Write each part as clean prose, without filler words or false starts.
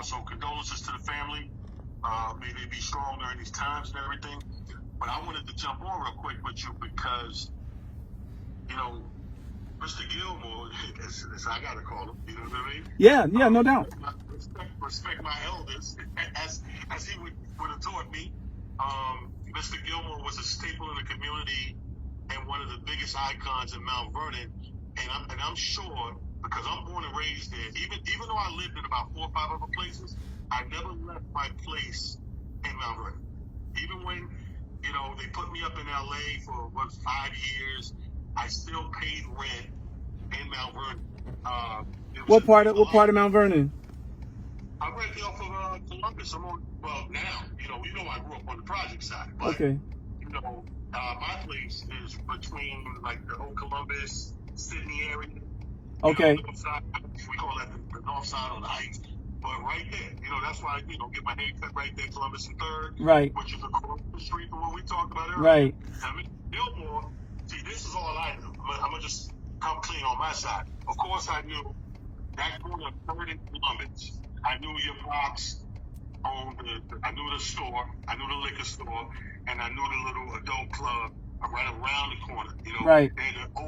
So condolences to the family. May they be strong during these times and everything. But I wanted to jump on real quick with you because, you know, Mr. Gilmore, as I gotta call him, you know what I mean? Yeah, no doubt. Respect my elders, as he would have taught me. Mr. Gilmore was a staple in the community and one of the biggest icons in Mount Vernon. And I'm sure, because I'm born and raised there, even though I lived in about 4 or 5 other places, I never left my place in Mount Vernon. Even when, you know, they put me up in LA for 5 years, I still paid rent in Mount Vernon. What part of Mount Vernon? I'm right there off of Columbus. Now, you know, I grew up on the project side. But, Okay. you know, my place is between, like, the old Columbus, Sydney area. Okay. You know, side, we call that the north side on the heights. But right there, you know, that's why I, get my hair cut right there, Columbus and 3rd. Right. Which is across the street from what we talked about earlier. Right. I mean, Gilmore, see, this is all I knew. I'm going to just come clean on my side. Of course, I knew that corner of 3rd and Columbus. I knew your pops owned I knew the store, I knew the liquor store, and I knew the little adult club right around the corner. You know, right. And the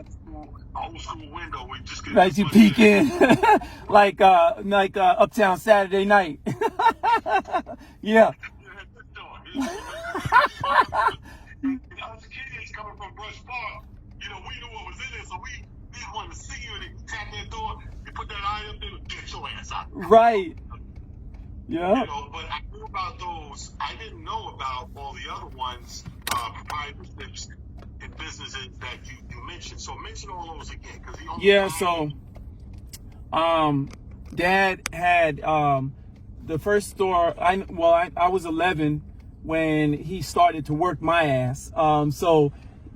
old school window where you just get right, you peek in, like Uptown Saturday Night. Yeah. And us kids coming from Brush Park, you know, we knew what was in there, so we wanted to see you and you tap that door, you put that eye up there, get your ass out. Right. Yeah. You know, but I knew about those. I didn't know about all the other ones, proprietorships and businesses that you mentioned. So mention all those again, because he only. Yeah. So, Dad had the first store. I was 11 when he started to work my ass. So,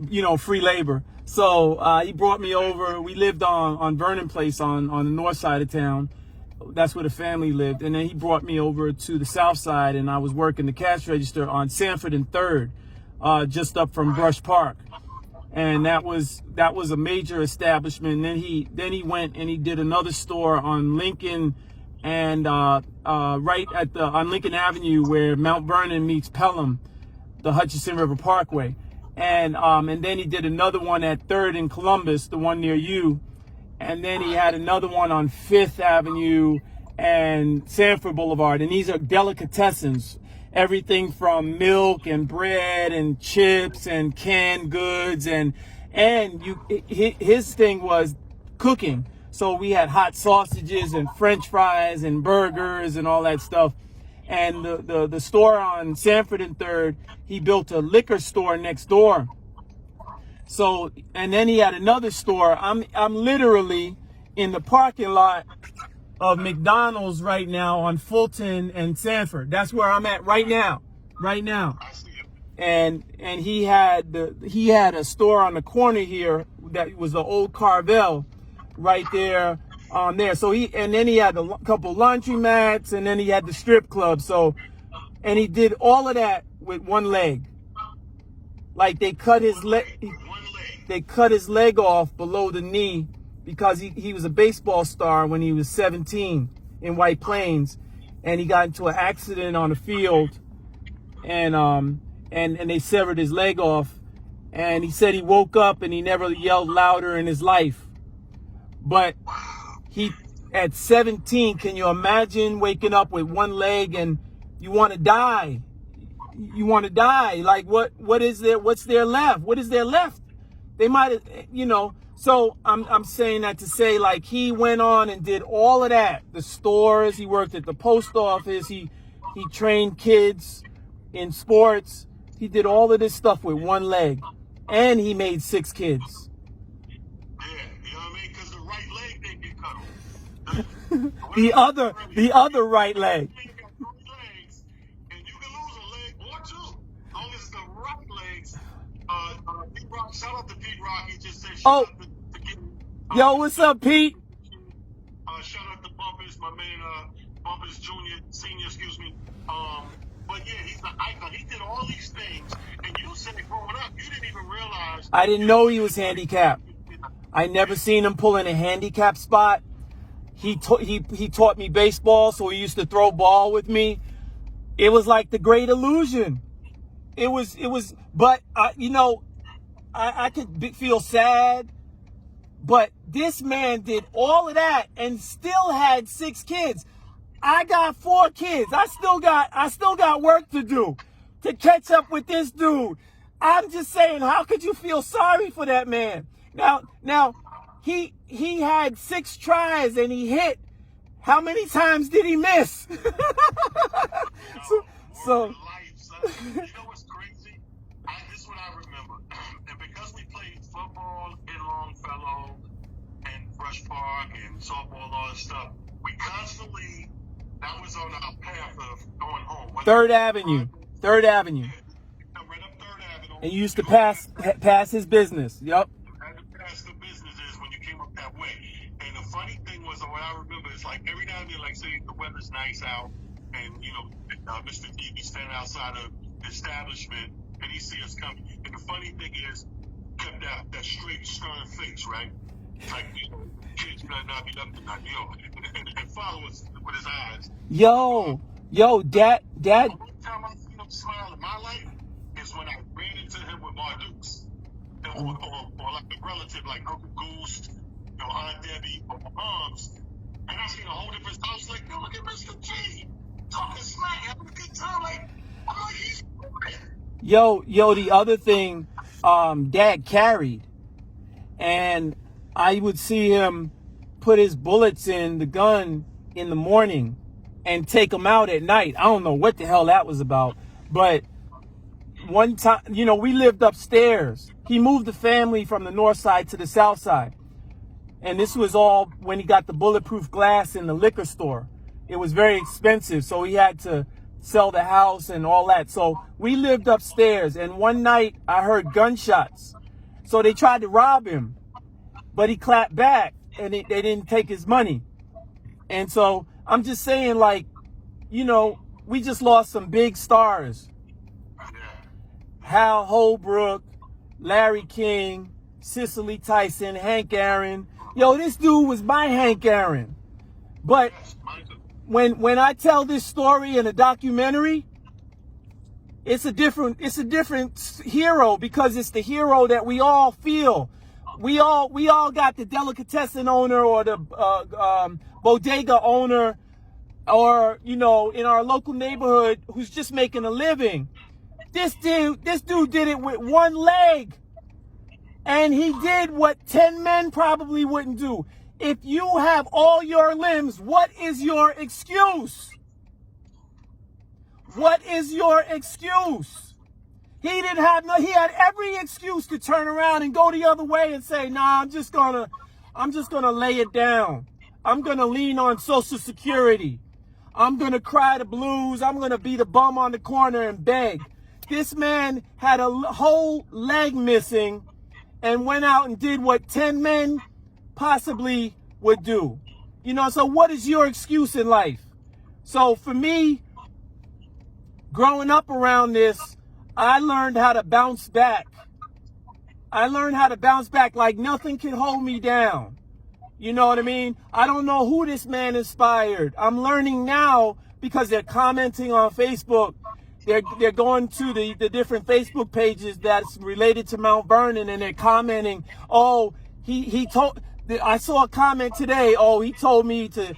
you know, free labor. So he brought me over. We lived on Vernon Place on the north side of town. That's where the family lived. And then he brought me over to the south side, and I was working the cash register on Sanford and 3rd, just up from Brush Park. And that was a major establishment. And then he went and he did another store on Lincoln and right at on Lincoln Avenue where Mount Vernon meets Pelham, the Hutchinson River Parkway. And then he did another one at 3rd in Columbus, the one near you. And then he had another one on 5th Avenue and Sanford Boulevard. And these are delicatessens, everything from milk and bread and chips and canned goods. And his thing was cooking. So we had hot sausages and French fries and burgers and all that stuff. And the store on Sanford and 3rd, he built a liquor store next door. So, and then he had another store. I'm literally in the parking lot of McDonald's right now on Fulton and Sanford. That's where I'm at right now. And he had a store on the corner here that was the old Carvel right there on there. So then he had a couple laundromats, and then he had the strip club. So, and he did all of that with one leg. Like they cut his leg. They cut his leg off below the knee because he was a baseball star when he was 17 in White Plains, and he got into an accident on the field, and they severed his leg off. And he said he woke up and he never yelled louder in his life. But at 17, can you imagine waking up with one leg and you want to die? You want to die. Like what is there? What's there left? What is there left? They might have, you know. So I'm saying that to say, like, he went on and did all of that. The stores, he worked at the post office, he trained kids in sports. He did all of this stuff with one leg, and he made 6 kids. Yeah, you know what I mean? Because the right leg didn't get cut off. the other right leg. And you can lose a leg or 2, as long as it's the right legs. Pete Rock, shout out to Pete Rock. He just said shout out to Kitten. Yo, what's up, Pete? Shout out to Bumpers, my man, Bumpers Senior, excuse me. But yeah, he's the icon. He did all these things, and you said growing up, you didn't even realize. I didn't know he was handicapped. I never seen him pull in a handicap spot. He taught me baseball, so he used to throw ball with me. It was like the great illusion. It was, but I could feel sad, but this man did all of that and still had 6 kids. I got 4 kids. I still got work to do to catch up with this dude. I'm just saying, how could you feel sorry for that man? Now, he had 6 tries and he hit. How many times did he miss? so Life, son. You know what's crazy? This is what I remember. And because we played football in Longfellow and Rush Park and softball, all that stuff, we constantly, that was on our path of going home. 3rd Avenue. 3rd Avenue. Yeah, right up 3rd Avenue. And you used to pass his business. Yep. And the pass the businesses when you came up that way. And the funny thing was, what I remember is like every now and then, like say the weather's nice out, and Mr. T be standing outside of the establishment, and he see us coming. And the funny thing is, kept that straight, stern face, right? Like kids better not be up to nothing, and follow us with his eyes. Yo, Dad. The only time I seen him smile in my life is when I ran into him with Mardukes, or like a relative like Uncle Goose, Aunt Debbie, or my mom's, and I seen a whole different. I was like, yo, look at Mr. G, talking smack, having a good time. Like, I'm like, he's boring. Yo, the other thing, Dad carried, and I would see him put his bullets in the gun in the morning and take them out at night. I don't know what the hell that was about, but one time, we lived upstairs. He moved the family from the north side to the south side. And this was all when he got the bulletproof glass in the liquor store. It was very expensive, so he had to sell the house and all that. So we lived upstairs, and one night I heard gunshots. So they tried to rob him, but he clapped back, and they didn't take his money. And so I'm just saying, like, we just lost some big stars. Hal Holbrook, Larry King, Cicely Tyson, Hank Aaron. Yo, this dude was my Hank Aaron. But when I tell this story in a documentary, it's a different hero, because it's the hero that we all feel. We all got the delicatessen owner or the bodega owner, or in our local neighborhood who's just making a living. This dude did it with one leg. And he did what 10 men probably wouldn't do. If you have all your limbs, what is your excuse? What is your excuse? He had every excuse to turn around and go the other way and say, nah, I'm just gonna lay it down. I'm gonna lean on Social Security. I'm gonna cry the blues. I'm gonna be the bum on the corner and beg. This man had a whole leg missing and went out and did what 10 men possibly would do. So what is your excuse in life? So for me, growing up around this, I learned how to bounce back. I learned how to bounce back like nothing can hold me down. You know what I mean? I don't know who this man inspired. I'm learning now because they're commenting on Facebook. They're going to the different Facebook pages that's related to Mount Vernon, and they're commenting, oh, he told, I saw a comment today, oh, he told me to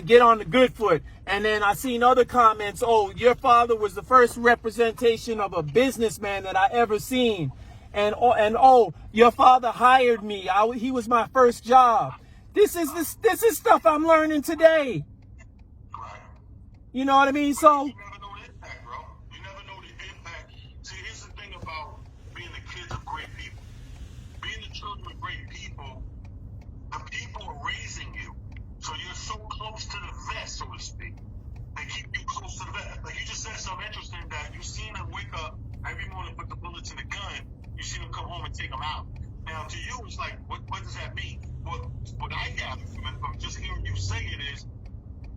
get on the good foot. And then I seen other comments, oh, your father was the first representation of a businessman that I ever seen. And oh, your father hired me. He was my first job. This is stuff I'm learning today. You know what I mean? So you never know the impact, bro. You never know the impact. See, here's the thing about being the kids of great people. Being the children of great people, the people are raising you. So you're so close to the vest, so to speak. They keep you close to the vest. Like you just said something interesting, that you seen them wake up every morning, put the bullets in the gun. You see them come home and take them out. Now, to you, it's like, what does that mean? Well, what I gather from just hearing you say it is,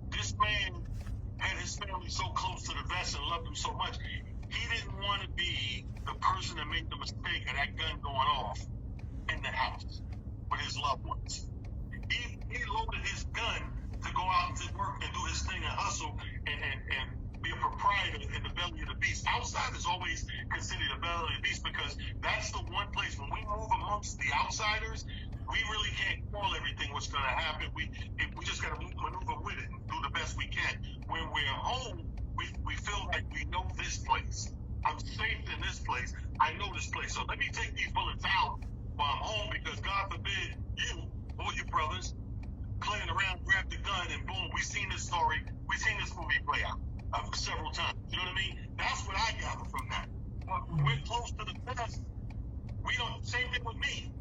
this man had his family so close to the vest and loved him so much, he didn't want to be the person that made the mistake of that gun going off in the house with his loved ones. He loaded his gun gun to go out and to work and do his thing and hustle and be a proprietor in the belly of the beast. Outside is always considered the belly of the beast because that's the one place when we move amongst the outsiders, we really can't call everything what's going to happen. We just got to maneuver with it and do the best we can. When we're home, we feel like we know this place. I'm safe in this place. I know this place. So let me take these bullets out while I'm home because God forbid you or your brothers playing around, grab the gun, and boom, we've seen this story. We've seen this movie play out several times. You know what I mean? That's what I gather from that. But we're close to the best. We don't, same thing with me.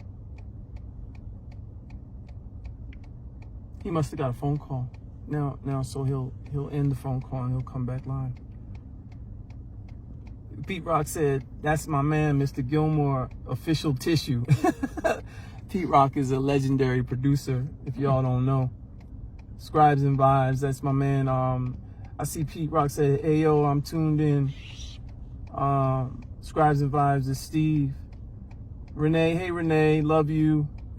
He must have got a phone call. Now, so he'll end the phone call and he'll come back live. Pete Rock said, "That's my man, Mr. Gilmore, official tissue." Pete Rock is a legendary producer, if y'all don't know. Scribes and Vibes, that's my man. I see Pete Rock say, "Hey yo, I'm tuned in." Scribes and Vibes is Steve. Renee, hey Renee, love you.